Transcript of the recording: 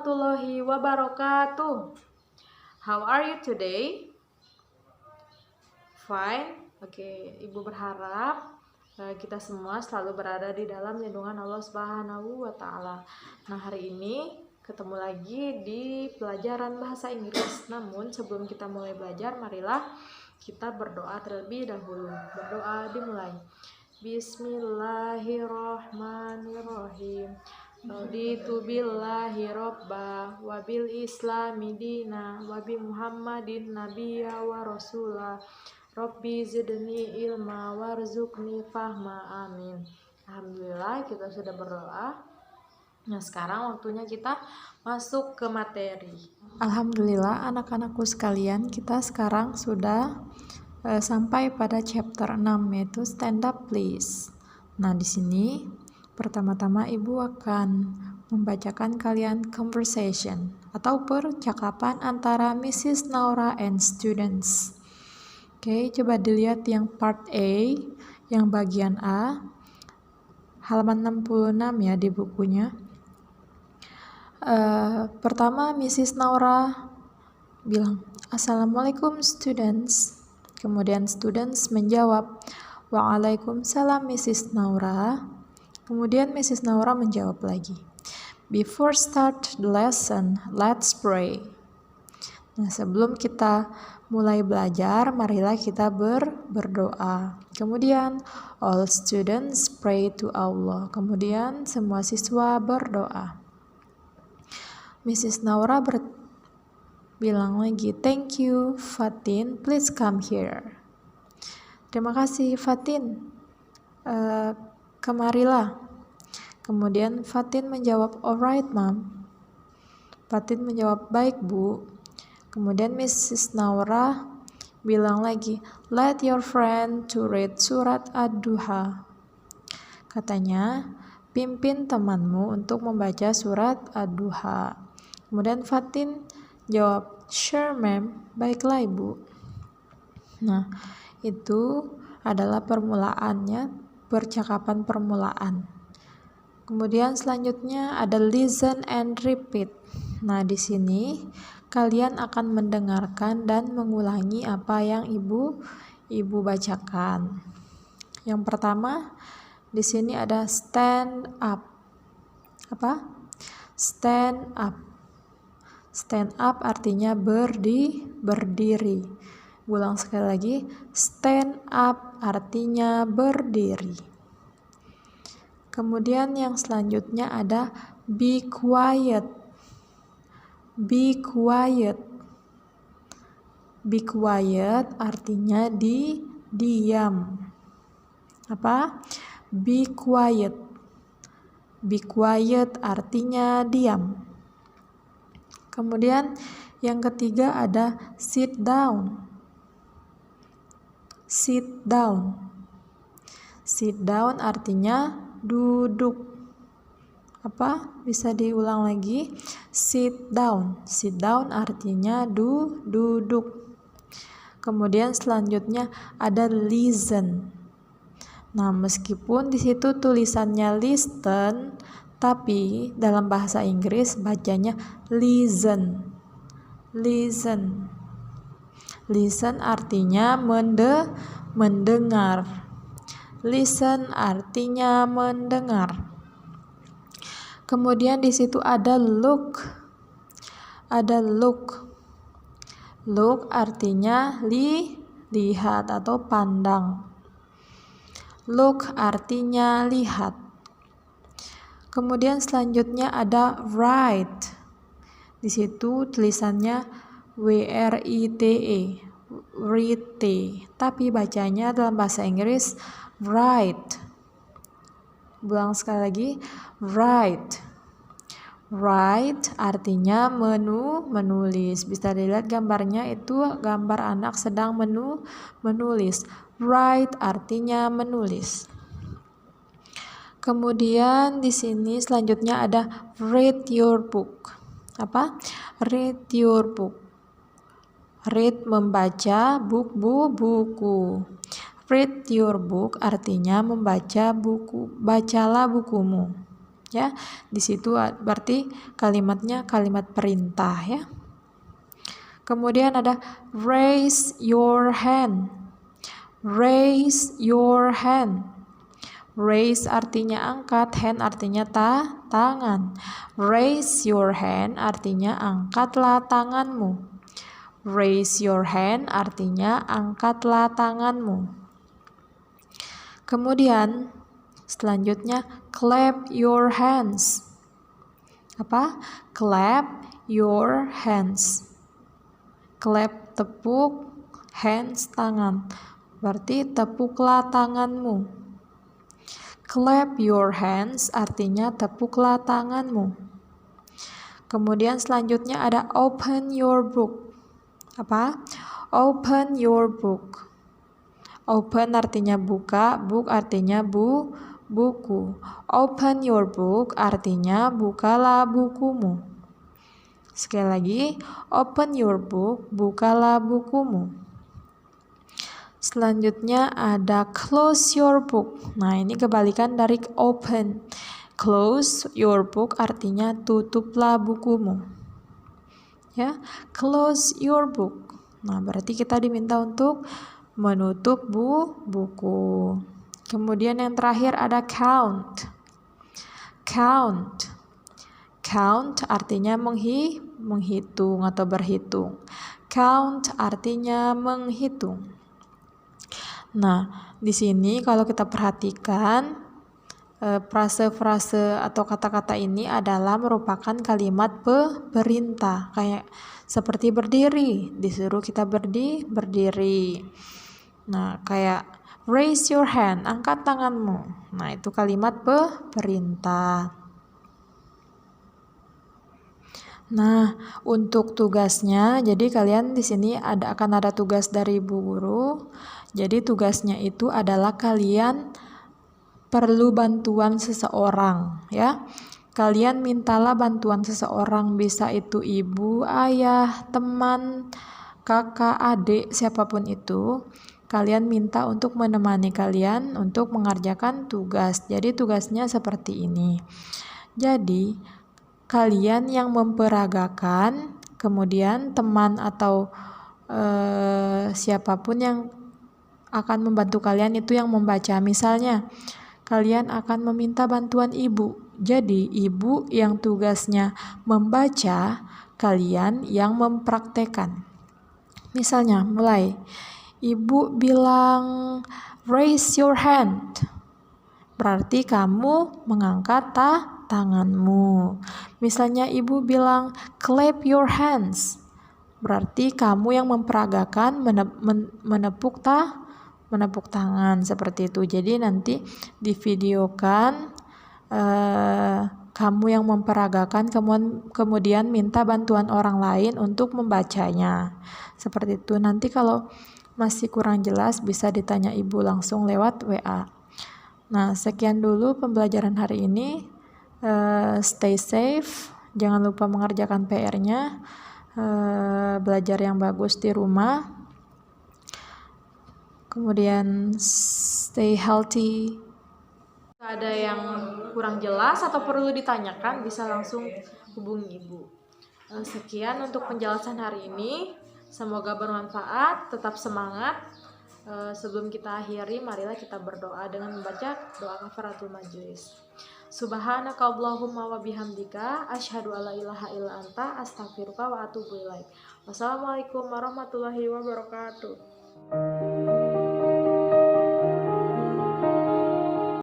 warahmatullahi wabarakatuh. How are you today? Fine. Oke, Ibu berharap kita semua selalu berada di dalam lindungan Allah Subhanahu wa Ta'ala. Nah, hari ini ketemu lagi di pelajaran bahasa Inggris. Namun sebelum kita mulai belajar, marilah kita berdoa terlebih dahulu. Berdoa dimulai. Bismillahirrahmanirrahim. Raditu billahi robba wa bil islami dina wa bi muhammadin nabiyya wa rasulah. Rabbi zidni ilma warzuqni fahma, amin. Alhamdulillah kita sudah berdoa. Nah, sekarang waktunya kita masuk ke materi. Alhamdulillah anak-anakku sekalian, kita sekarang sudah sampai pada chapter 6, yaitu stand up please. Nah, di sini pertama-tama Ibu akan membacakan kalian conversation atau percakapan antara Mrs. Naura and students. Oke, coba dilihat yang part A, yang bagian A, halaman 66 ya di bukunya. Pertama Mrs. Naura bilang, "Assalamualaikum students." Kemudian students menjawab, "Waalaikumsalam Mrs. Naura." Kemudian Mrs. Naura menjawab lagi, "Before start the lesson, let's pray." Nah, sebelum kita mulai belajar, marilah kita berdoa. Kemudian all students pray to Allah. Kemudian semua siswa berdoa. Mrs. Naura bilang lagi, "Thank you, Fatin. Please come here." Terima kasih, Fatin. Kemarilah. Kemudian Fatin menjawab, "Alright, Mom." Fatin menjawab, "Baik, Bu." Kemudian Mrs. Naura bilang lagi, "Let your friend to read surat Ad-Duha." Katanya, pimpin temanmu untuk membaca surat Ad-Duha. Kemudian Fatin jawab, "Sure, ma'am." Baiklah, Ibu. Nah, itu adalah permulaannya, percakapan permulaan. Kemudian selanjutnya ada listen and repeat. Nah, di sini kalian akan mendengarkan dan mengulangi apa yang ibu bacakan. Yang pertama, di sini ada stand up. Apa? Stand up. Stand up artinya berdiri. Ulang sekali lagi, stand up artinya berdiri. Kemudian yang selanjutnya ada be quiet. Be quiet. Be quiet artinya diam. Apa? Be quiet. Be quiet artinya diam. Kemudian yang ketiga ada sit down. Sit down. Sit down artinya duduk. Apa? Bisa diulang lagi. Sit down. Sit down artinya duduk. Kemudian selanjutnya ada listen. Nah, meskipun di situ tulisannya listen, tapi dalam bahasa Inggris bacanya listen. Listen. Listen artinya mendengar. Listen artinya mendengar. Kemudian di situ ada look. Ada look. Look artinya lihat atau pandang. Look artinya lihat. Kemudian selanjutnya ada write. Di situ tulisannya WRITE. Write. Tapi bacanya dalam bahasa Inggris write. Ulang sekali lagi, write. Write artinya menulis. Bisa dilihat gambarnya, itu gambar anak sedang menulis. Write artinya menulis. Kemudian di sini selanjutnya ada read your book. Apa? Read your book. Read membaca, book buku. Read your book artinya membaca buku. Bacalah bukumu. Ya, di situ berarti kalimatnya kalimat perintah ya. Kemudian ada raise your hand. Raise your hand. Raise artinya angkat, hand artinya tangan. Raise your hand artinya angkatlah tanganmu. Raise your hand artinya angkatlah tanganmu. Kemudian selanjutnya clap your hands. Apa? Clap your hands. Clap tepuk, hands tangan. Berarti tepuklah tanganmu. Clap your hands artinya tepuklah tanganmu. Kemudian selanjutnya ada open your book. Apa? Open your book. Open artinya buka, book artinya buku. Open your book artinya bukalah bukumu. Sekali lagi, open your book, bukalah bukumu. Selanjutnya ada close your book. Nah, ini kebalikan dari open. Close your book artinya tutuplah bukumu. Ya, close your book. Nah, berarti kita diminta untuk menutup buku. Kemudian yang terakhir ada count. Count. Count artinya menghitung atau berhitung. Count artinya menghitung. Nah, di sini kalau kita perhatikan frase-frase atau kata-kata ini adalah merupakan kalimat perintah, kayak seperti berdiri, disuruh kita berdiri. Nah, kayak raise your hand, angkat tanganmu. Nah, itu kalimat perintah. Nah, untuk tugasnya, jadi kalian di sini akan ada tugas dari Bu Guru. Jadi tugasnya itu adalah kalian perlu bantuan seseorang, ya. Kalian mintalah bantuan seseorang, bisa itu ibu, ayah, teman, kakak, adik, siapapun itu. Kalian minta untuk menemani kalian untuk mengerjakan tugas. Jadi tugasnya seperti ini. Jadi kalian yang memperagakan, kemudian teman atau siapapun yang akan membantu kalian itu yang membaca. Misalnya, kalian akan meminta bantuan ibu. Jadi, ibu yang tugasnya membaca, kalian yang mempraktekkan. Misalnya, mulai. Ibu bilang, raise your hand. Berarti kamu mengangkat tanganmu. Misalnya, ibu bilang, clap your hands. Berarti kamu yang memperagakan menepuk tangan seperti itu. Jadi nanti divideokan kamu yang memperagakan, kemudian minta bantuan orang lain untuk membacanya. Seperti itu. Nanti kalau masih kurang jelas bisa ditanya ibu langsung lewat WA. Nah, sekian dulu pembelajaran hari ini. Stay safe, jangan lupa mengerjakan PR-nya. Belajar yang bagus di rumah. Kemudian stay healthy. Ada yang kurang jelas atau perlu ditanyakan, bisa langsung hubungi ibu. Sekian untuk penjelasan hari ini. Semoga bermanfaat, tetap semangat. Sebelum kita akhiri, marilah kita berdoa dengan membaca doa kafaratul majelis. Subhanaka Allahumma wa bihamdika asyhadu alla ilaha illa anta astaghfiruka wa atubu ilaik. Wassalamualaikum warahmatullahi wabarakatuh.